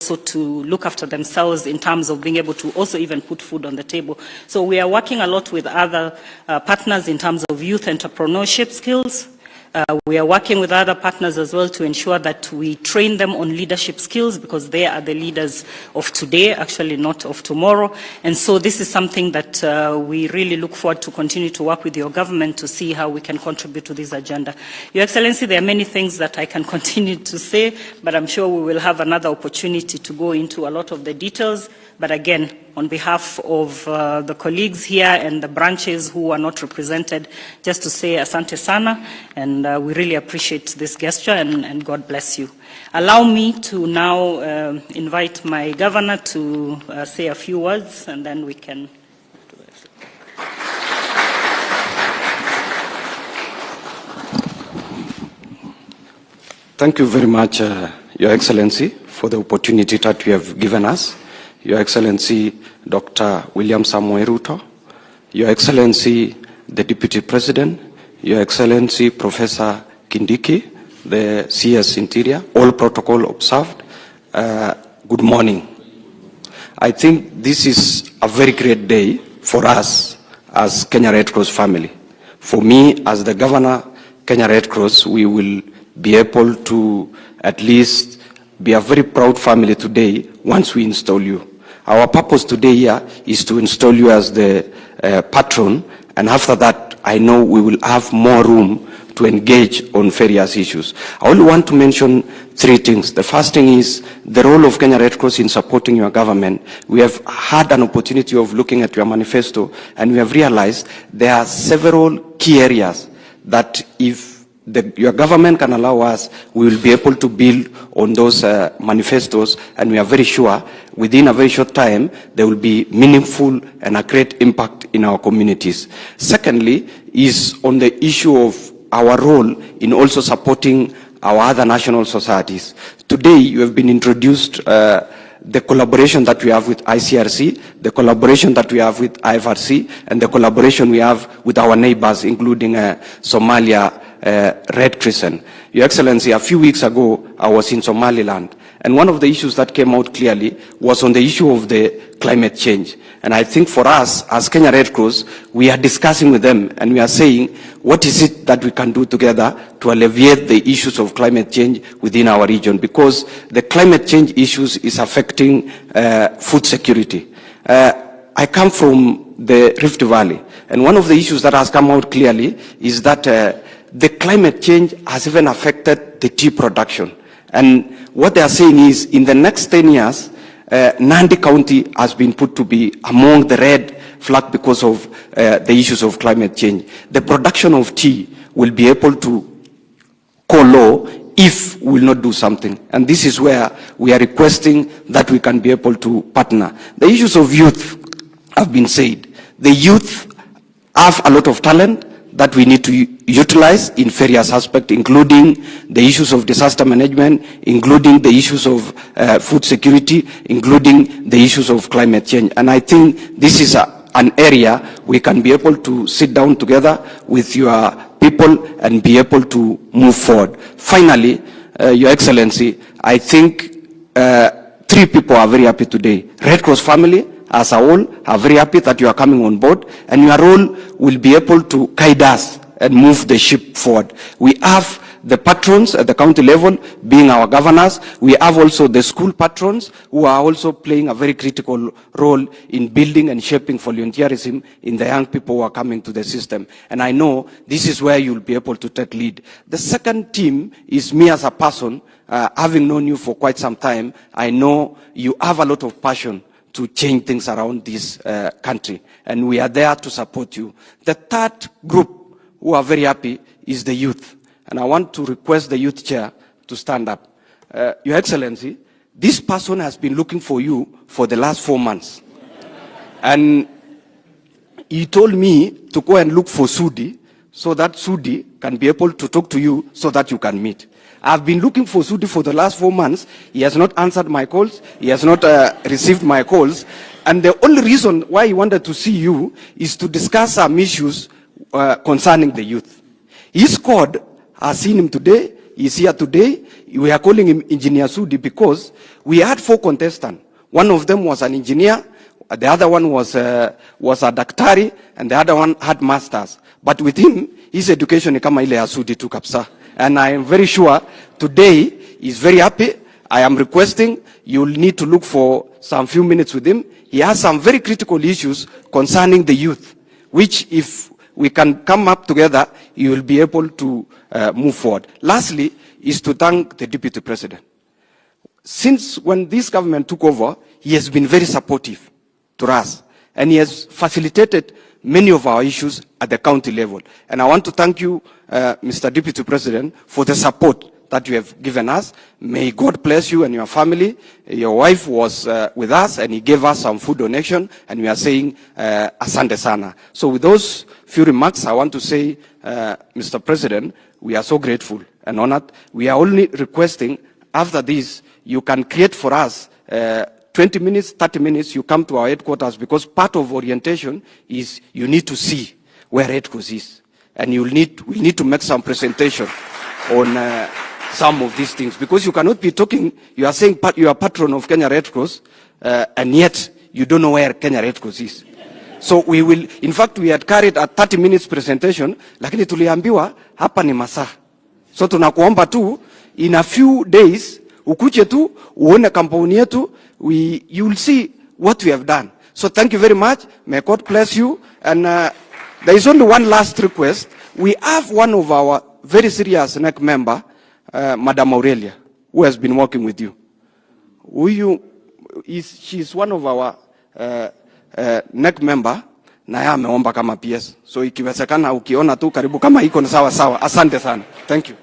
also to look after themselves in terms of being able to also even put food on the table. So we are working a lot with other partners in terms of youth entrepreneurship skills. We are working with other partners as well to ensure that we train them on leadership skills, because they are the leaders of today, actually not of tomorrow. And so this is something that we really look forward to continue to work with your government to see how we can contribute to this agenda. Your Excellency, there are many things that I can continue to say, but I'm sure we will have another opportunity to go into a lot of the details. But again, on behalf of the colleagues here and the branches who are not represented, just to say asante sana, and we really appreciate this gesture, and God bless you. Allow me to now invite my governor to say a few words, and then we can. Thank you very much, Your Excellency, for the opportunity that you have given us. Your Excellency, Dr. William Samoei Ruto, Your Excellency, the Deputy President, Your Excellency, Professor Kindiki, the CS Interior, all protocol observed. Good morning. I think this is a very great day for us as Kenya Red Cross family. For me, as the Governor, Kenya Red Cross, we will be able to at least be a very proud family today once we install you. Our purpose today here is to install you as the patron, and after that, I know we will have more room to engage on various issues. I only want to mention three things. The first thing is the role of Kenya Red Cross in supporting your government. We have had an opportunity of looking at your manifesto, and we have realized there are several key areas that if your government can allow us, we will be able to build on those manifestos, and we are very sure within a very short time there will be meaningful and a great impact in our communities. Secondly is on the issue of our role in also supporting our other national societies. Today you have been introduced the collaboration that we have with ICRC, the collaboration that we have with IFRC, and the collaboration we have with our neighbors, including Somalia, Red Crescent. Your Excellency, a few weeks ago, I was in Somaliland, and one of the issues that came out clearly was on the issue of the climate change. And I think for us, as Kenya Red Cross, we are discussing with them, and we are saying, what is it that we can do together to alleviate the issues of climate change within our region? Because the climate change issues is affecting food security. I come from the Rift Valley, and one of the issues that has come out clearly is that the climate change has even affected the tea production. And what they are saying is, in the next 10 years, Nandi County has been put to be among the red flag because of the issues of climate change. The production of tea will be able to go low if we will not do something. And this is where we are requesting that we can be able to partner. The issues of youth have been said. The youth have a lot of talent that we need to utilize in various aspects, including the issues of disaster management, including the issues of food security, including the issues of climate change. And I think this is an area we can be able to sit down together with your people and be able to move forward. Finally, Your Excellency, I think three people are very happy today. Red Cross family, as a whole, are very happy that you are coming on board, and your role will be able to guide us and move the ship forward. We have the patrons at the county level being our governors. We have also the school patrons who are also playing a very critical role in building and shaping volunteerism in the young people who are coming to the system. And I know this is where you'll be able to take lead. The second team is me as a person, having known you for quite some time. I know you have a lot of passion to change things around this country, and we are there to support you. The third group who are very happy is the youth, and I want to request the youth chair to stand up. Your Excellency, this person has been looking for you for the last 4 months, and he told me to go and look for Sudi, so that Sudi can be able to talk to you so that you can meet. I've been looking for Sudi for the last 4 months. He has not answered my calls. He has not received my calls. And the only reason why he wanted to see you is to discuss some issues concerning the youth. His squad has seen him today. is here today. We are calling him Engineer Sudi because we had 4 contestants. One of them was an engineer, the other one was a daktari, and the other one had masters. But with him, his education ni kama ile ya Sudi tu kabisa. And I am very sure today he's very happy. I am requesting you'll need to look for some few minutes with him. He has some very critical issues concerning the youth, which if we can come up together, you will be able to move forward. Lastly, is to thank the Deputy President. Since when this government took over, he has been very supportive to us, and he has facilitated many of our issues at the county level. And I want to thank you, Mr. Deputy President, for the support that you have given us. May God bless you and your family. Your wife was with us, and he gave us some food donation, and we are saying asante sana. So with those few remarks, I want to say, Mr. President, we are so grateful and honored. We are only requesting, after this, you can create for us 20 minutes, 30 minutes, you come to our headquarters, because part of orientation is you need to see where headquarters is. And we need to make some presentation on some of these things, because you cannot be talking, you are saying you are patron of Kenya Red Cross, and yet you don't know where Kenya Red Cross is. So we will, in fact, we had carried a 30 minutes presentation, lakini tuliambiwa hapa ni masaa. So tunakuomba tu, in a few days, ukuje tu, uone kampuni yetu, you will see what we have done. So thank you very much. May God bless you. And there is only one last request. We have one of our very serious NEC member, Madam Aurelia, who has been working with you. She's one of our NEC member, na yeye ameomba kama PS. So ikiwezekana ukiona tu karibu kama iko na sawa sawa. Asante sana. Thank you.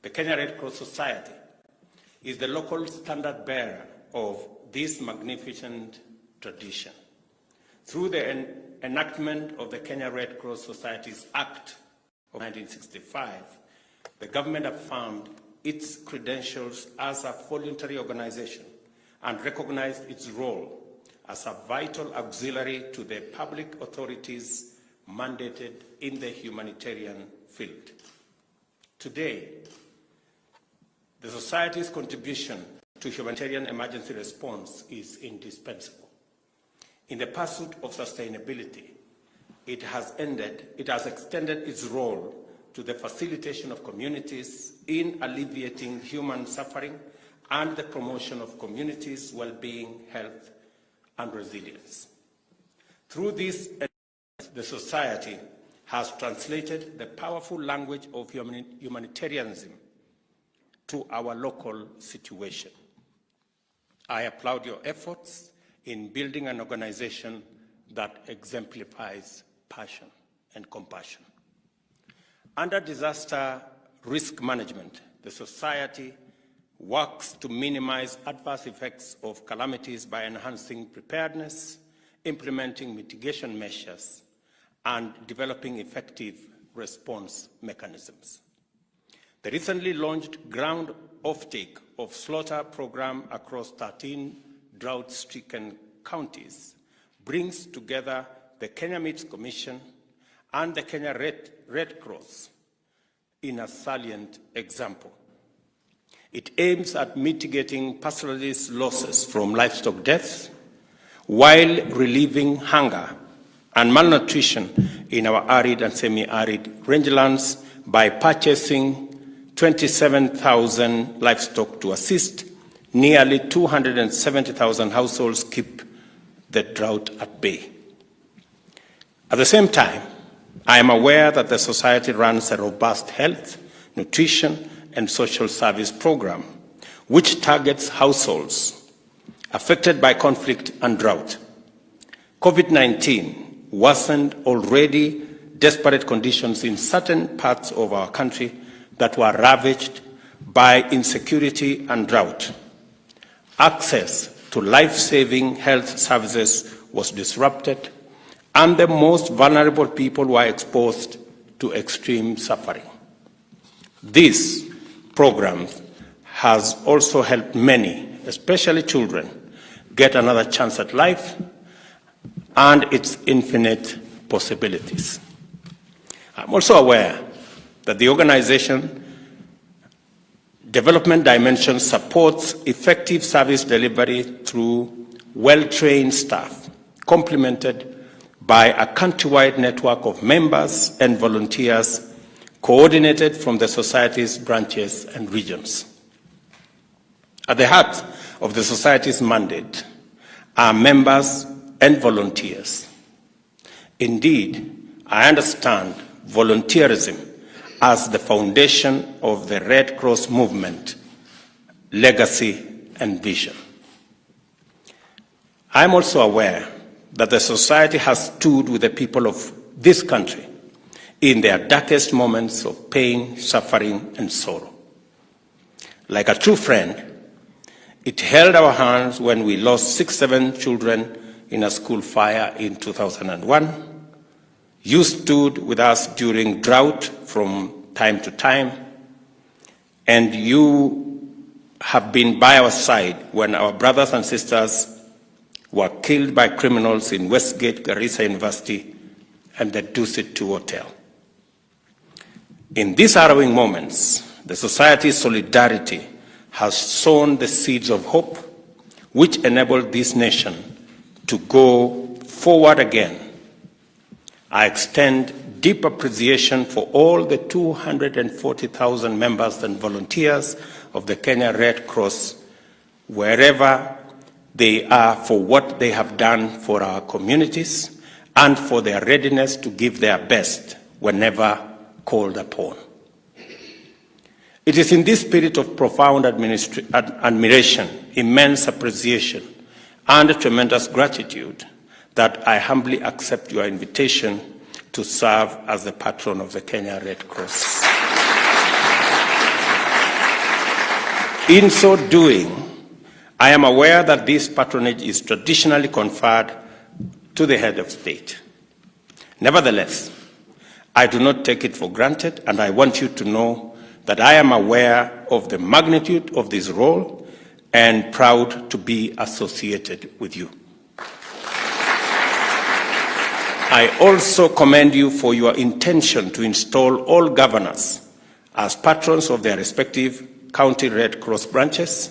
The Kenya Red Cross Society is the local standard bearer of this magnificent tradition. Through the enactment of the Kenya Red Cross Societies Act of 1965, the government affirmed its credentials as a voluntary organization and recognized its role as a vital auxiliary to the public authorities mandated in the humanitarian field. Today, the Society's contribution to humanitarian emergency response is indispensable. In the pursuit of sustainability, it has extended its role to the facilitation of communities in alleviating human suffering and the promotion of communities' well-being, health, and resilience. Through this, the Society has translated the powerful language of humanitarianism to our local situation. I applaud your efforts in building an organization that exemplifies passion and compassion. Under disaster risk management, the Society works to minimize adverse effects of calamities by enhancing preparedness, implementing mitigation measures, and developing effective response mechanisms. The recently launched ground offtake of slaughter program across 13 drought-stricken counties brings together the Kenya Meats Commission and the Kenya Red Cross in a salient example. It aims at mitigating pastoralist losses from livestock deaths while relieving hunger and malnutrition in our arid and semi-arid rangelands by purchasing 27,000 livestock to assist nearly 270,000 households keep the drought at bay. At the same time, I am aware that the Society runs a robust health, nutrition, and social service program, which targets households affected by conflict and drought. COVID-19 worsened already desperate conditions in certain parts of our country that were ravaged by insecurity and drought. Access to life-saving health services was disrupted, and the most vulnerable people were exposed to extreme suffering. This program has also helped many, especially children, get another chance at life and its infinite possibilities. I'm also aware that the organization Development Dimension supports effective service delivery through well-trained staff, complemented by a countrywide network of members and volunteers coordinated from the Society's branches and regions. At the heart of the Society's mandate are members and volunteers. Indeed, I understand volunteerism as the foundation of the Red Cross movement, legacy, and vision. I am also aware that the Society has stood with the people of this country in their darkest moments of pain, suffering, and sorrow. Like a true friend, it held our hands when we lost 7 children in a school fire in 2001. You stood with us during drought from time to time, and you have been by our side when our brothers and sisters were killed by criminals in Westgate, Garissa University, and the Dusit 2 Hotel. In these harrowing moments, the Society's solidarity has sown the seeds of hope, which enabled this nation to go forward again. I extend deep appreciation for all the 240,000 members and volunteers of the Kenya Red Cross, wherever they are, for what they have done for our communities and for their readiness to give their best whenever called upon. It is in this spirit of profound admiration, immense appreciation, and tremendous gratitude that I humbly accept your invitation to serve as the patron of the Kenya Red Cross. In so doing, I am aware that this patronage is traditionally conferred to the head of state. Nevertheless, I do not take it for granted, and I want you to know that I am aware of the magnitude of this role and proud to be associated with you. I also commend you for your intention to install all governors as patrons of their respective county Red Cross branches.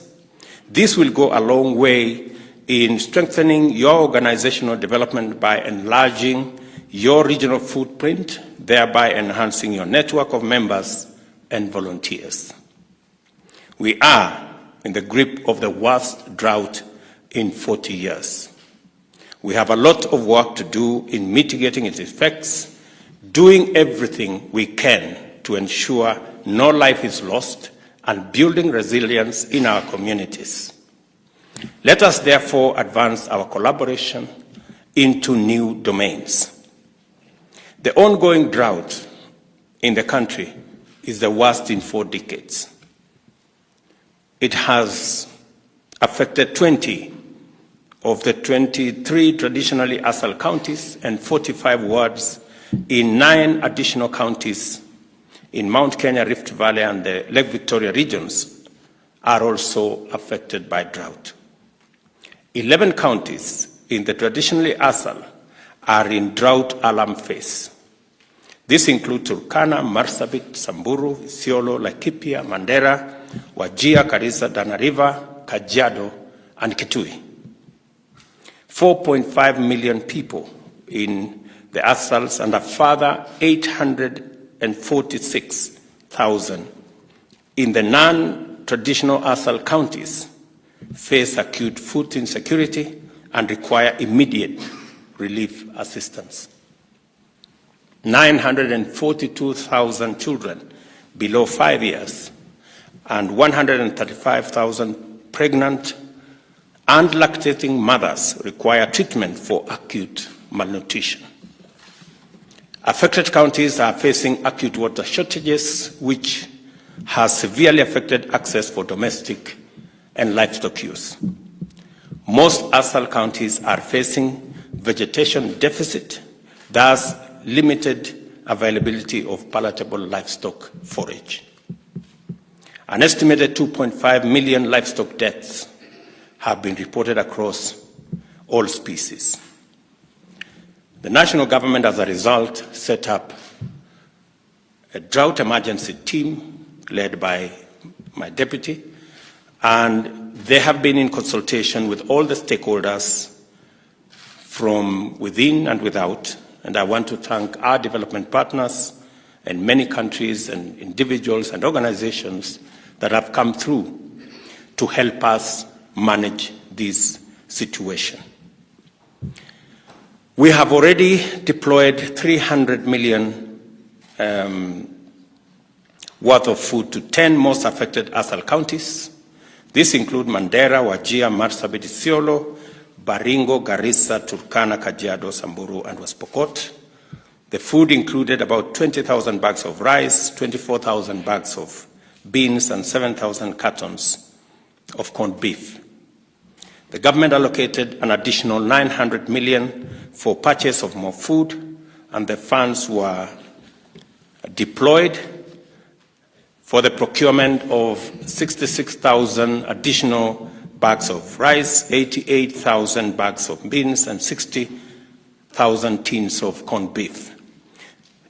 This will go a long way in strengthening your organizational development by enlarging your regional footprint, thereby enhancing your network of members and volunteers. We are in the grip of the worst drought in 40 years. We have a lot of work to do in mitigating its effects, doing everything we can to ensure no life is lost and building resilience in our communities. Let us therefore advance our collaboration into new domains. The ongoing drought in the country is the worst in 4 decades. It has affected 20 of the 23 traditionally ASAL counties and 45 wards in 9 additional counties in Mount Kenya, Rift Valley, and the Lake Victoria regions are also affected by drought. 11 counties in the traditionally ASAL are in drought alarm phase. This includes Turkana, Marsabit, Samburu, Isiolo, Laikipia, Mandera, Wajir, Garissa, Tana River, Kajiado, and Kitui. 4.5 million people in the ASALs and a further 846,000 in the non-traditional ASAL counties face acute food insecurity and require immediate relief assistance. 942,000 children below 5 years and 135,000 pregnant and lactating mothers require treatment for acute malnutrition. Affected counties are facing acute water shortages, which has severely affected access for domestic and livestock use. Most ASAL counties are facing vegetation deficit, thus limited availability of palatable livestock forage. An estimated 2.5 million livestock deaths have been reported across all species. The national government, as a result, set up a drought emergency team led by my deputy, and they have been in consultation with all the stakeholders from within and without, and I want to thank our development partners and many countries and individuals and organizations that have come through to help us manage this situation. We have already deployed 300 million worth of food to 10 most affected ASAL counties. This includes Mandera, Wajir, Marsabit, Isiolo, Baringo, Garissa, Turkana, Kajiado, Samburu, and West Pokot. The food included about 20,000 bags of rice, 24,000 bags of beans, and 7,000 cartons of corned beef. The government allocated an additional 900 million for purchase of more food, and the funds were deployed for the procurement of 66,000 additional bags of rice, 88,000 bags of beans, and 60,000 tins of corned beef.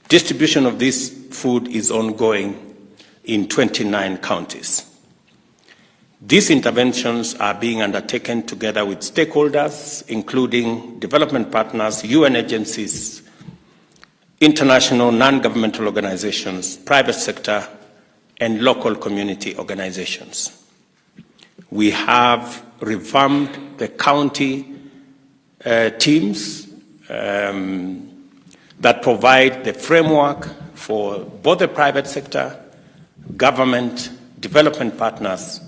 Distribution of this food is ongoing in 29 counties. These interventions are being undertaken together with stakeholders, including development partners, UN agencies, international non-governmental organizations, private sector, and local community organizations. We have revamped the county teams that provide the framework for both the private sector, government, development partners,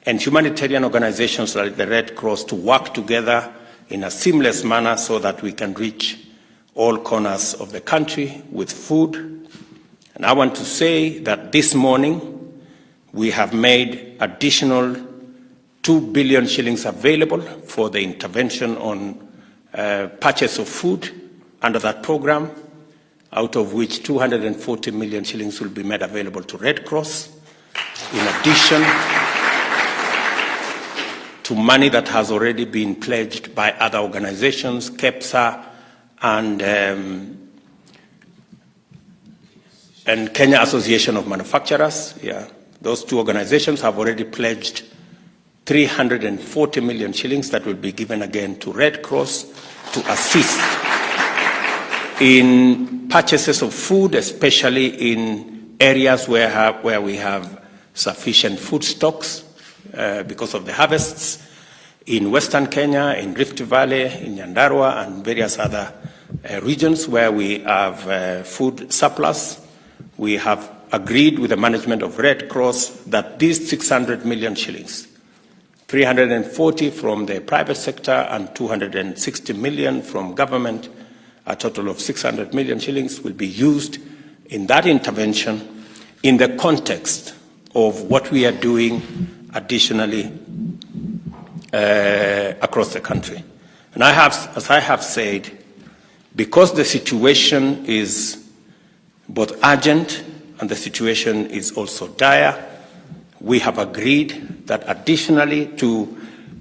and humanitarian organizations like the Red Cross to work together in a seamless manner so that we can reach all corners of the country with food. And I want to say that this morning we have made additional 2 billion shillings available for the intervention on purchase of food under that program, out of which 240 million shillings will be made available to Red Cross, in addition to money that has already been pledged by other organizations, KEPSA and Kenya Association of Manufacturers. Yeah, those two organizations have already pledged 340 million shillings that will be given again to Red Cross to assist in purchases of food, especially in areas where we have sufficient food stocks because of the harvests in Western Kenya, in Rift Valley, in Nyandarua, and various other regions where we have food surplus. We have agreed with the management of Red Cross that these 600 million shillings, 340 from the private sector and 260 million from government, a total of 600 million shillings, will be used in that intervention in the context of what we are doing additionally across the country. And as I have said, because the situation is both urgent and the situation is also dire, we have agreed that additionally to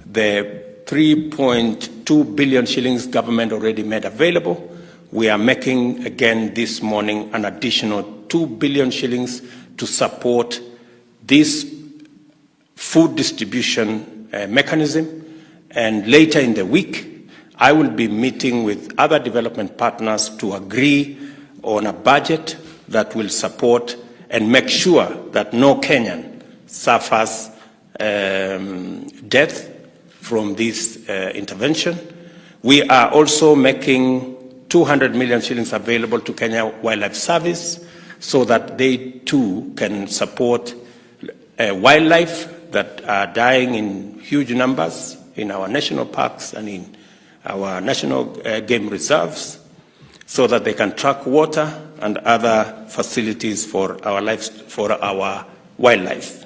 the 3.2 billion shillings government already made available, we are making again this morning an additional 2 billion shillings to support this food distribution mechanism. And later in the week, I will be meeting with other development partners to agree on a budget that will support and make sure that no Kenyan suffers death from this intervention. We are also making 200 million shillings available to Kenya Wildlife Service so that they too can support wildlife that are dying in huge numbers in our national parks and in our national game reserves, so that they can track water and other facilities for our wildlife.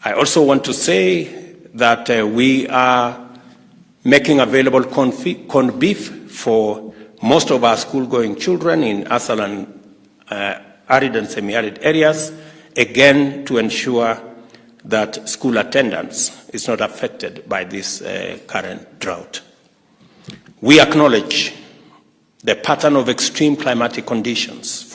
I also want to say that we are making available corned beef for most of our school-going children in ASAL and arid and semi-arid areas, again to ensure that school attendance is not affected by this current drought. We acknowledge the pattern of extreme climatic conditions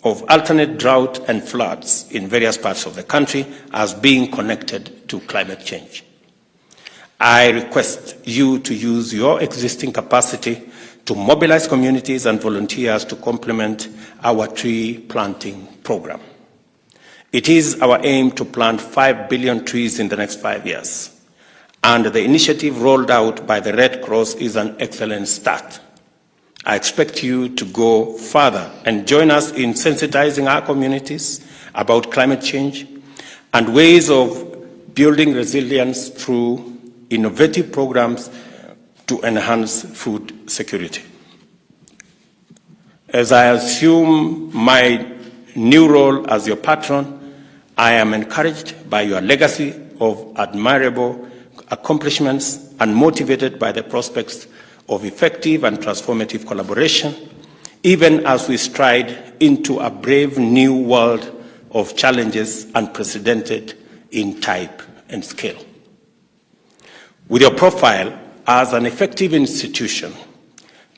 of alternate drought and floods in various parts of the country as being connected to climate change. I request you to use your existing capacity to mobilize communities and volunteers to complement our tree planting program. It is our aim to plant 5 billion trees in the next 5 years, and the initiative rolled out by the Red Cross is an excellent start. I expect you to go further and join us in sensitizing our communities about climate change and ways of building resilience through innovative programs to enhance food security. As I assume my new role as your patron, I am encouraged by your legacy of admirable accomplishments and motivated by the prospects of effective and transformative collaboration, even as we stride into a brave new world of challenges unprecedented in type and scale. With your profile as an effective institution,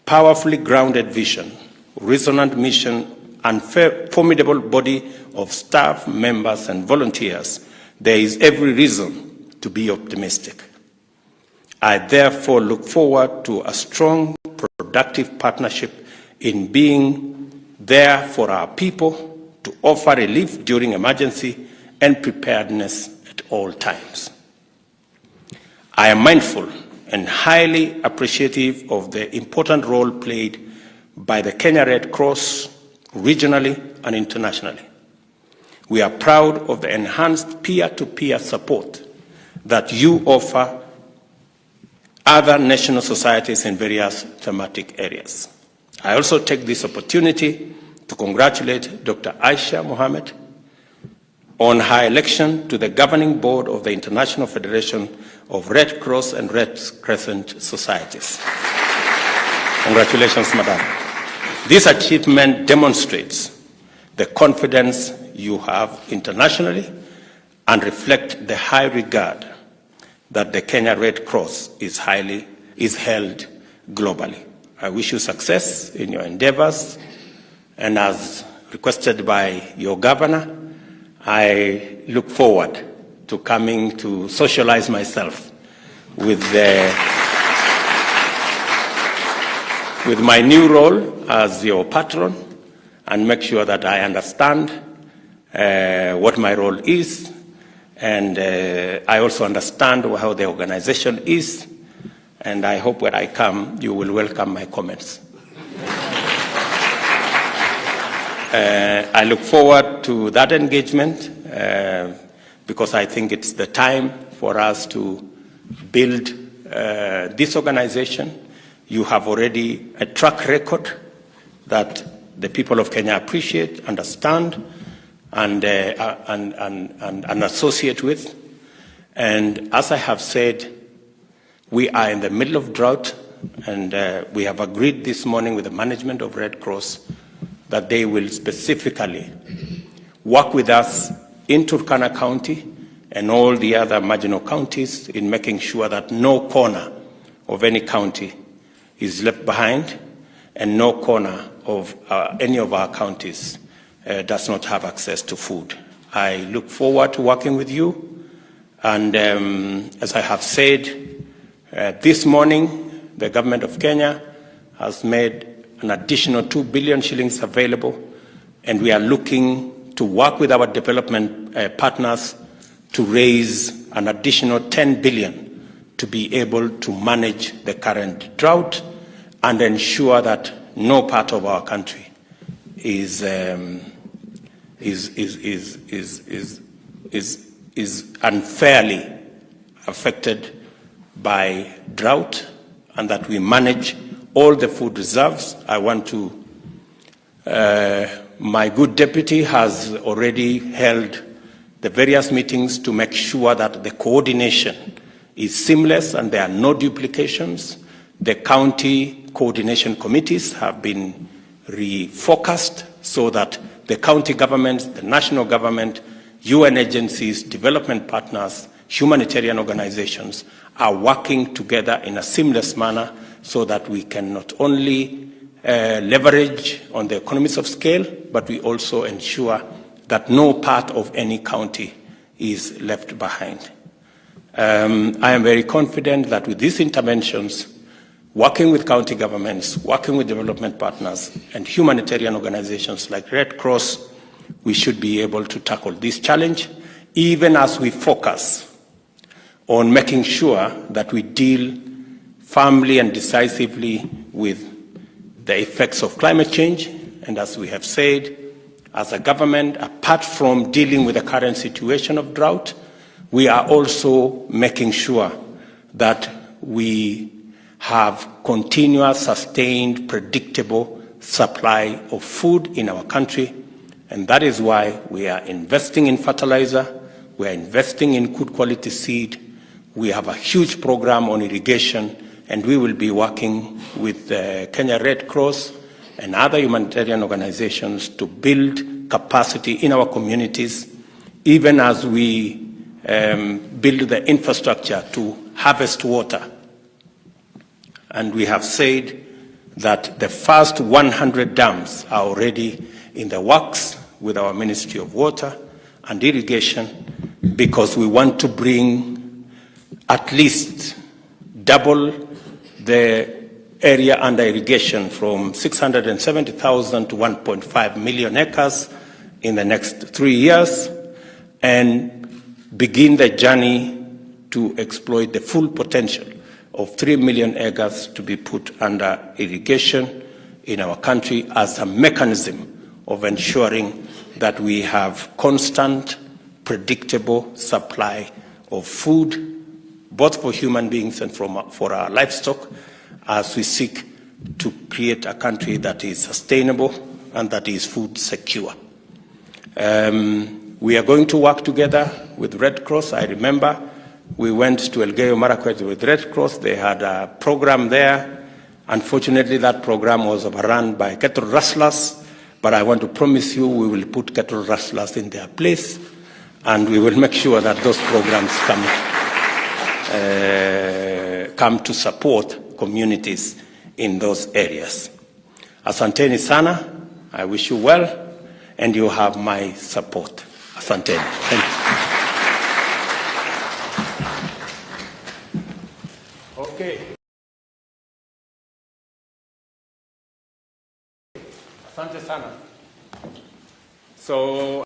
powerfully grounded vision, resonant mission, and formidable body of staff, members, and volunteers, there is every reason to be optimistic. I therefore look forward to a strong, productive partnership in being there for our people to offer relief during emergency and preparedness at all times. I am mindful and highly appreciative of the important role played by the Kenya Red Cross regionally and internationally. We are proud of the enhanced peer-to-peer support that you offer other national societies in various thematic areas. I also take this opportunity to congratulate Dr. Aisha Mohammed on her election to the governing board of the International Federation of Red Cross and Red Crescent Societies. Congratulations, Madam. This achievement demonstrates the confidence you have internationally and reflect the high regard that the Kenya Red Cross is held globally. I wish you success in your endeavors, and as requested by your governor, I look forward to coming to socialize myself with my new role as your patron and make sure that I understand what my role is, and I also understand how the organization is, and I hope when I come, you will welcome my comments. I look forward to that engagement because I think it's the time for us to build this organization. You have already a track record that the people of Kenya appreciate, understand, and associate with. And as I have said, we are in the middle of drought, and we have agreed this morning with the management of Red Cross that they will specifically work with us in Turkana County and all the other marginal counties in making sure that no corner of any county is left behind, and no corner of any of our counties does not have access to food. I look forward to working with you, and as I have said, this morning the government of Kenya has made an additional 2 billion shillings available, and we are looking to work with our development partners to raise an additional 10 billion to be able to manage the current drought and ensure that no part of our country is unfairly affected by drought, and that we manage all the food reserves. My good deputy has already held the various meetings to make sure that the coordination is seamless and there are no duplications. The county coordination committees have been refocused so that the county governments, the national government, UN agencies, development partners, humanitarian organizations are working together in a seamless manner so that we can not only leverage on the economies of scale, but we also ensure that no part of any county is left behind. I am very confident that with these interventions, working with county governments, working with development partners, and humanitarian organizations like Red Cross, we should be able to tackle this challenge, even as we focus on making sure that we deal firmly and decisively with the effects of climate change. And as we have said, as a government, apart from dealing with the current situation of drought, we are also making sure that we have continuous, sustained, predictable supply of food in our country. And that is why we are investing in fertilizer, we are investing in good quality seed, we have a huge program on irrigation, and we will be working with the Kenya Red Cross and other humanitarian organizations to build capacity in our communities, even as we build the infrastructure to harvest water. And we have said that the first 100 dams are already in the works with our Ministry of Water and Irrigation, because we want to bring at least double the area under irrigation from 670,000 to 1.5 million acres in the next 3 years, and begin the journey to exploit the full potential of 3 million acres to be put under irrigation in our country as a mechanism of ensuring that we have constant, predictable supply of food, both for human beings and for our livestock, as we seek to create a country that is sustainable and that is food secure. We are going to work together with Red Cross. I remember we went to Elgeyo Marakwet with Red Cross. They had a program there. Unfortunately, that program was overrun by cattle rustlers, but I want to promise you we will put cattle rustlers in their place, and we will make sure that those programs come to support communities in those areas. Asanteni sana. I wish you well, and you have my support. Asanteni. Thank you. Okay. Asante sana. So